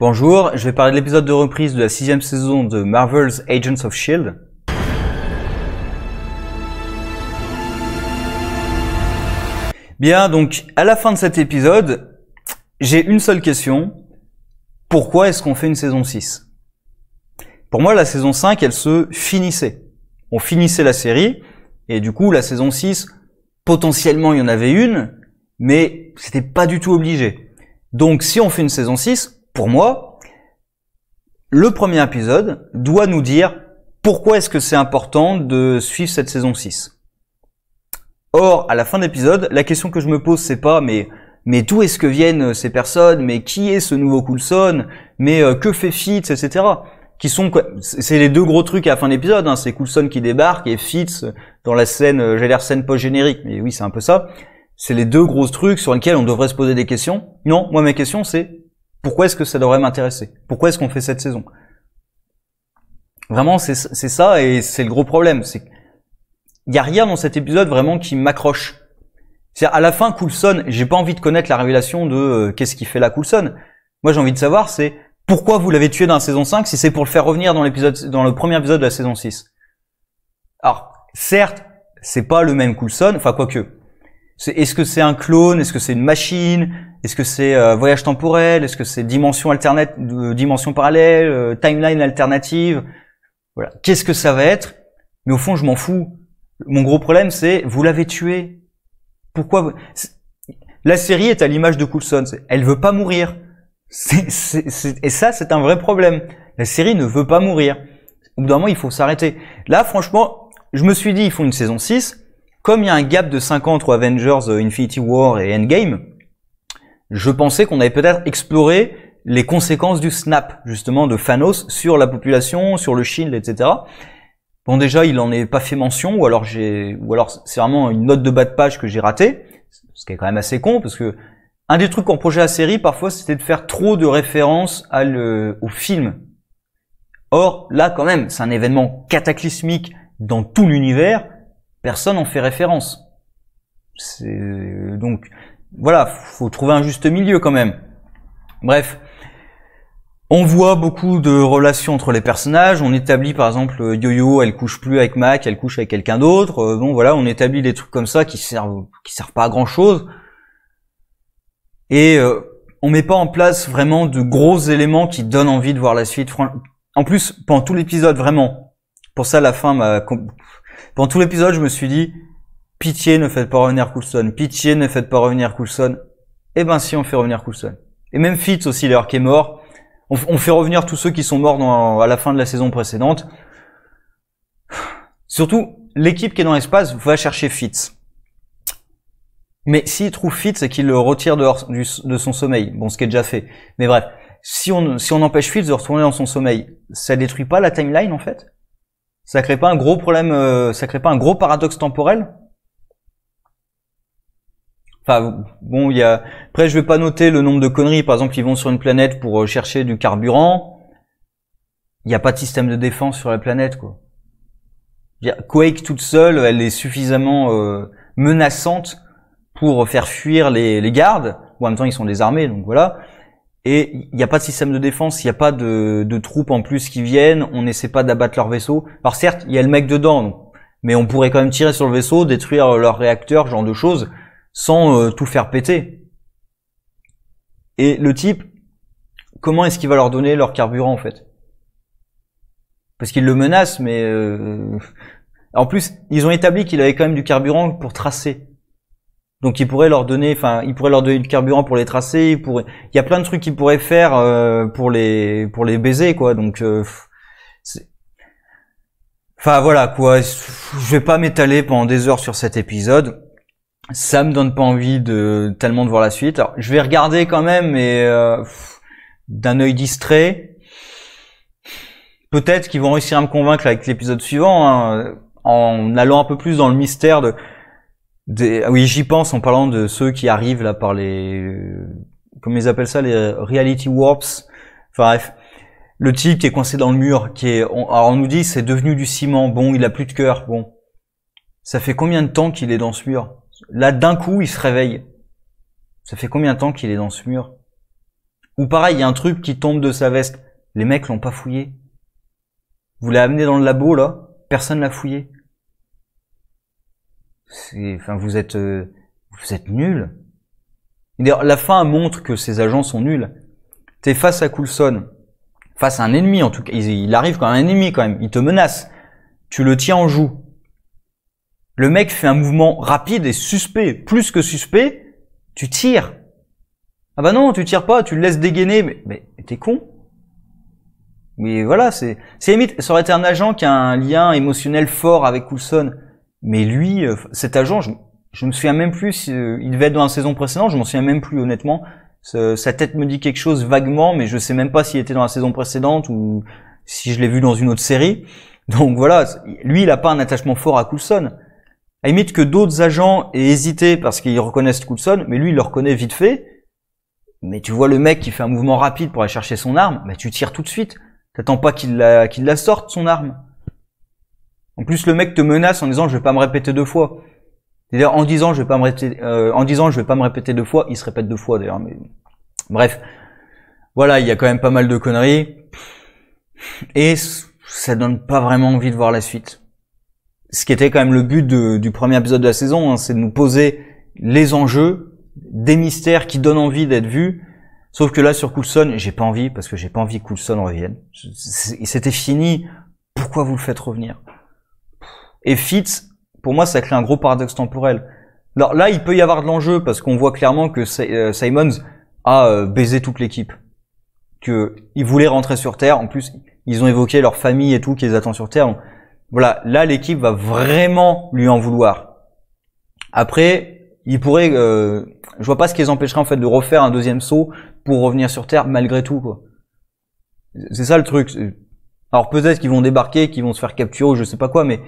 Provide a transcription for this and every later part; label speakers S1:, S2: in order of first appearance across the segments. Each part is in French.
S1: Bonjour, je vais parler de l'épisode de reprise de la 6e saison de Marvel's Agents of S.H.I.E.L.D. Bien, donc à la fin de cet épisode, j'ai une seule question. Pourquoi est-ce qu'on fait une saison 6? Pour moi, la saison 5, elle se finissait. On finissait la série, et du coup, la saison 6, potentiellement, il y en avait une, mais c'était pas du tout obligé. Donc, si on fait une saison 6, pour moi, le premier épisode doit nous dire pourquoi est-ce que c'est important de suivre cette saison 6. Or, à la fin de l'épisode, la question que je me pose, c'est pas mais d'où est-ce que viennent ces personnes, mais qui est ce nouveau Coulson, mais que fait Fitz, etc. Qui sont, c'est les deux gros trucs à la fin de l'épisode, hein. C'est Coulson qui débarque et Fitz dans la scène, j'ai l'air scène post-générique, mais oui, c'est un peu ça. C'est les deux gros trucs sur lesquels on devrait se poser des questions. Non, moi mes questions c'est pourquoi est-ce que ça devrait m'intéresser? Pourquoi est-ce qu'on fait cette saison? Vraiment, c'est ça, et c'est le gros problème. C'est il y a rien dans cet épisode vraiment qui m'accroche. C'est-à-dire, à la fin, Coulson, j'ai pas envie de connaître la révélation de qu'est-ce qui fait la Coulson. Moi, j'ai envie de savoir, c'est pourquoi vous l'avez tué dans la saison 5 si c'est pour le faire revenir dans le premier épisode de la saison 6. Alors, certes, c'est pas le même Coulson, enfin, quoique. Est-ce que c'est un clone? Est-ce que c'est une machine? Est-ce que c'est voyage temporel? Est-ce que c'est dimension parallèle? Timeline alternative? Voilà. Qu'est-ce que ça va être? Mais au fond, je m'en fous. Mon gros problème, c'est vous l'avez tué. Pourquoi La série est à l'image de Coulson. Elle veut pas mourir. Et ça, c'est un vrai problème. La série ne veut pas mourir. Au bout d'un moment, il faut s'arrêter. Là, franchement, je me suis dit, ils font une saison 6. Comme il y a un gap de 5 ans entre Avengers, Infinity War et Endgame, je pensais qu'on avait peut-être exploré les conséquences du snap, justement, de Thanos sur la population, sur le Shield, etc. Bon, déjà, il en est pas fait mention, ou alors c'est vraiment une note de bas de page que j'ai ratée, ce qui est quand même assez con, parce que un des trucs qu'on reprochait à la série, parfois, c'était de faire trop de références au film. Or, là, quand même, c'est un événement cataclysmique dans tout l'univers, personne n'en fait référence. Donc, voilà, faut trouver un juste milieu quand même. Bref. On voit beaucoup de relations entre les personnages. On établit par exemple Yo-Yo, elle couche plus avec Mac, elle couche avec quelqu'un d'autre. Bon voilà, on établit des trucs comme ça qui servent pas à grand chose. Et on met pas en place vraiment de gros éléments qui donnent envie de voir la suite. En plus, pendant tout l'épisode, vraiment, pour ça la fin pendant tout l'épisode, je me suis dit pitié, ne faites pas revenir Coulson. Pitié, ne faites pas revenir Coulson. Eh ben si, on fait revenir Coulson. Et même Fitz aussi, d'ailleurs, qui est mort. On fait revenir tous ceux qui sont morts à la fin de la saison précédente. Surtout, l'équipe qui est dans l'espace va chercher Fitz. Mais s'il trouve Fitz et qu'il le retire de son sommeil, bon, ce qui est déjà fait. Mais bref, si on empêche Fitz de retourner dans son sommeil, ça détruit pas la timeline en fait? Ça crée pas un gros problème, ça crée pas un gros paradoxe temporel? Enfin, bon, après, je vais pas noter le nombre de conneries. Par exemple, ils vont sur une planète pour chercher du carburant. Il n'y a pas de système de défense sur la planète, quoi. Quake toute seule, elle est suffisamment menaçante pour faire fuir les gardes. Ou en même temps, ils sont désarmés, donc voilà. Et il n'y a pas de système de défense, il n'y a pas de troupes en plus qui viennent. On n'essaie pas d'abattre leur vaisseau. Alors certes, il y a le mec dedans, donc, mais on pourrait quand même tirer sur le vaisseau, détruire leur réacteur, ce genre de choses, sans tout faire péter. Et le type, comment est-ce qu'il va leur donner leur carburant en fait? Parce qu'il le menace, mais en plus, ils ont établi qu'il avait quand même du carburant pour tracer. Donc il pourrait leur donner du carburant pour les tracer, il y a plein de trucs qu'il pourrait faire pour les baiser quoi. Donc enfin voilà quoi, je vais pas m'étaler pendant des heures sur cet épisode. Ça me donne pas envie tellement de voir la suite. Alors, je vais regarder quand même, mais d'un œil distrait. Peut-être qu'ils vont réussir à me convaincre avec l'épisode suivant, hein, en allant un peu plus dans le mystère oui, j'y pense en parlant de ceux qui arrivent là par comment ils appellent ça, les reality warps. Enfin bref, le type qui est coincé dans le mur, alors on nous dit c'est devenu du ciment. Bon, il a plus de cœur. Bon, ça fait combien de temps qu'il est dans ce mur? Là, d'un coup, il se réveille. Ça fait combien de temps qu'il est dans ce mur? Ou pareil, il y a un truc qui tombe de sa veste. Les mecs l'ont pas fouillé. Vous l'avez amené dans le labo, là. Personne l'a fouillé. Enfin, vous êtes nuls. D'ailleurs, la fin montre que ces agents sont nuls. T'es face à Coulson. Face à un ennemi, en tout cas. Il arrive quand même un ennemi, quand même. Il te menace. Tu le tiens en joue. Le mec fait un mouvement rapide et suspect. Plus que suspect, tu tires. Ah bah non, tu tires pas, tu le laisses dégainer. Mais t'es con. Mais voilà, c'est limite, ça aurait été un agent qui a un lien émotionnel fort avec Coulson. Mais lui, cet agent, je me souviens même plus si, il devait être dans la saison précédente, je m'en souviens même plus honnêtement. Sa tête me dit quelque chose vaguement, mais je sais même pas s'il était dans la saison précédente ou si je l'ai vu dans une autre série. Donc voilà, lui, il a pas un attachement fort à Coulson. À la limite que d'autres agents aient hésité parce qu'ils reconnaissent Coulson, mais lui, il le reconnaît vite fait. Mais tu vois le mec qui fait un mouvement rapide pour aller chercher son arme, bah tu tires tout de suite. T'attends pas qu'il la sorte, son arme. En plus, le mec te menace en disant je vais pas me répéter 2 fois. C'est-à-dire en disant je vais pas me répéter 2 fois, il se répète 2 fois d'ailleurs. Mais bref, voilà, il y a quand même pas mal de conneries et ça donne pas vraiment envie de voir la suite. Ce qui était quand même le but du premier épisode de la saison, hein, c'est de nous poser les enjeux, des mystères qui donnent envie d'être vus. Sauf que là sur Coulson, j'ai pas envie parce que j'ai pas envie que Coulson revienne. C'était fini. Pourquoi vous le faites revenir? Et Fitz, pour moi, ça crée un gros paradoxe temporel. Alors là, il peut y avoir de l'enjeu parce qu'on voit clairement que Simons a baisé toute l'équipe, que il voulait rentrer sur Terre. En plus, ils ont évoqué leur famille et tout qui les attend sur Terre. Donc, voilà, là, l'équipe va vraiment lui en vouloir. Après, il pourrait, je vois pas ce qui les empêcherait en fait de refaire un deuxième saut pour revenir sur Terre malgré tout, quoi. C'est ça le truc. Alors peut-être qu'ils vont débarquer, qu'ils vont se faire capturer ou je sais pas quoi, mais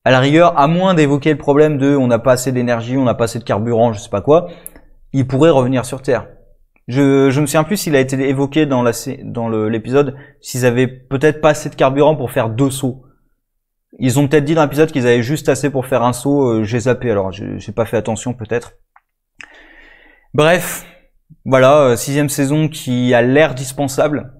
S1: à la rigueur, à moins d'évoquer le problème de on n'a pas assez d'énergie, on n'a pas assez de carburant, je sais pas quoi, ils pourraient revenir sur Terre. Je me souviens plus s'il a été évoqué dans l'épisode s'ils avaient peut-être pas assez de carburant pour faire 2 sauts. Ils ont peut-être dit dans l'épisode qu'ils avaient juste assez pour faire un saut, j'ai zappé, alors j'ai pas fait attention peut-être. Bref, voilà, 6e saison qui a l'air dispensable.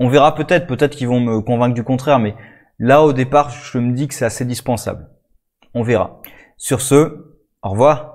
S1: On verra peut-être qu'ils vont me convaincre du contraire, mais là au départ je me dis que c'est assez dispensable. On verra. Sur ce, au revoir.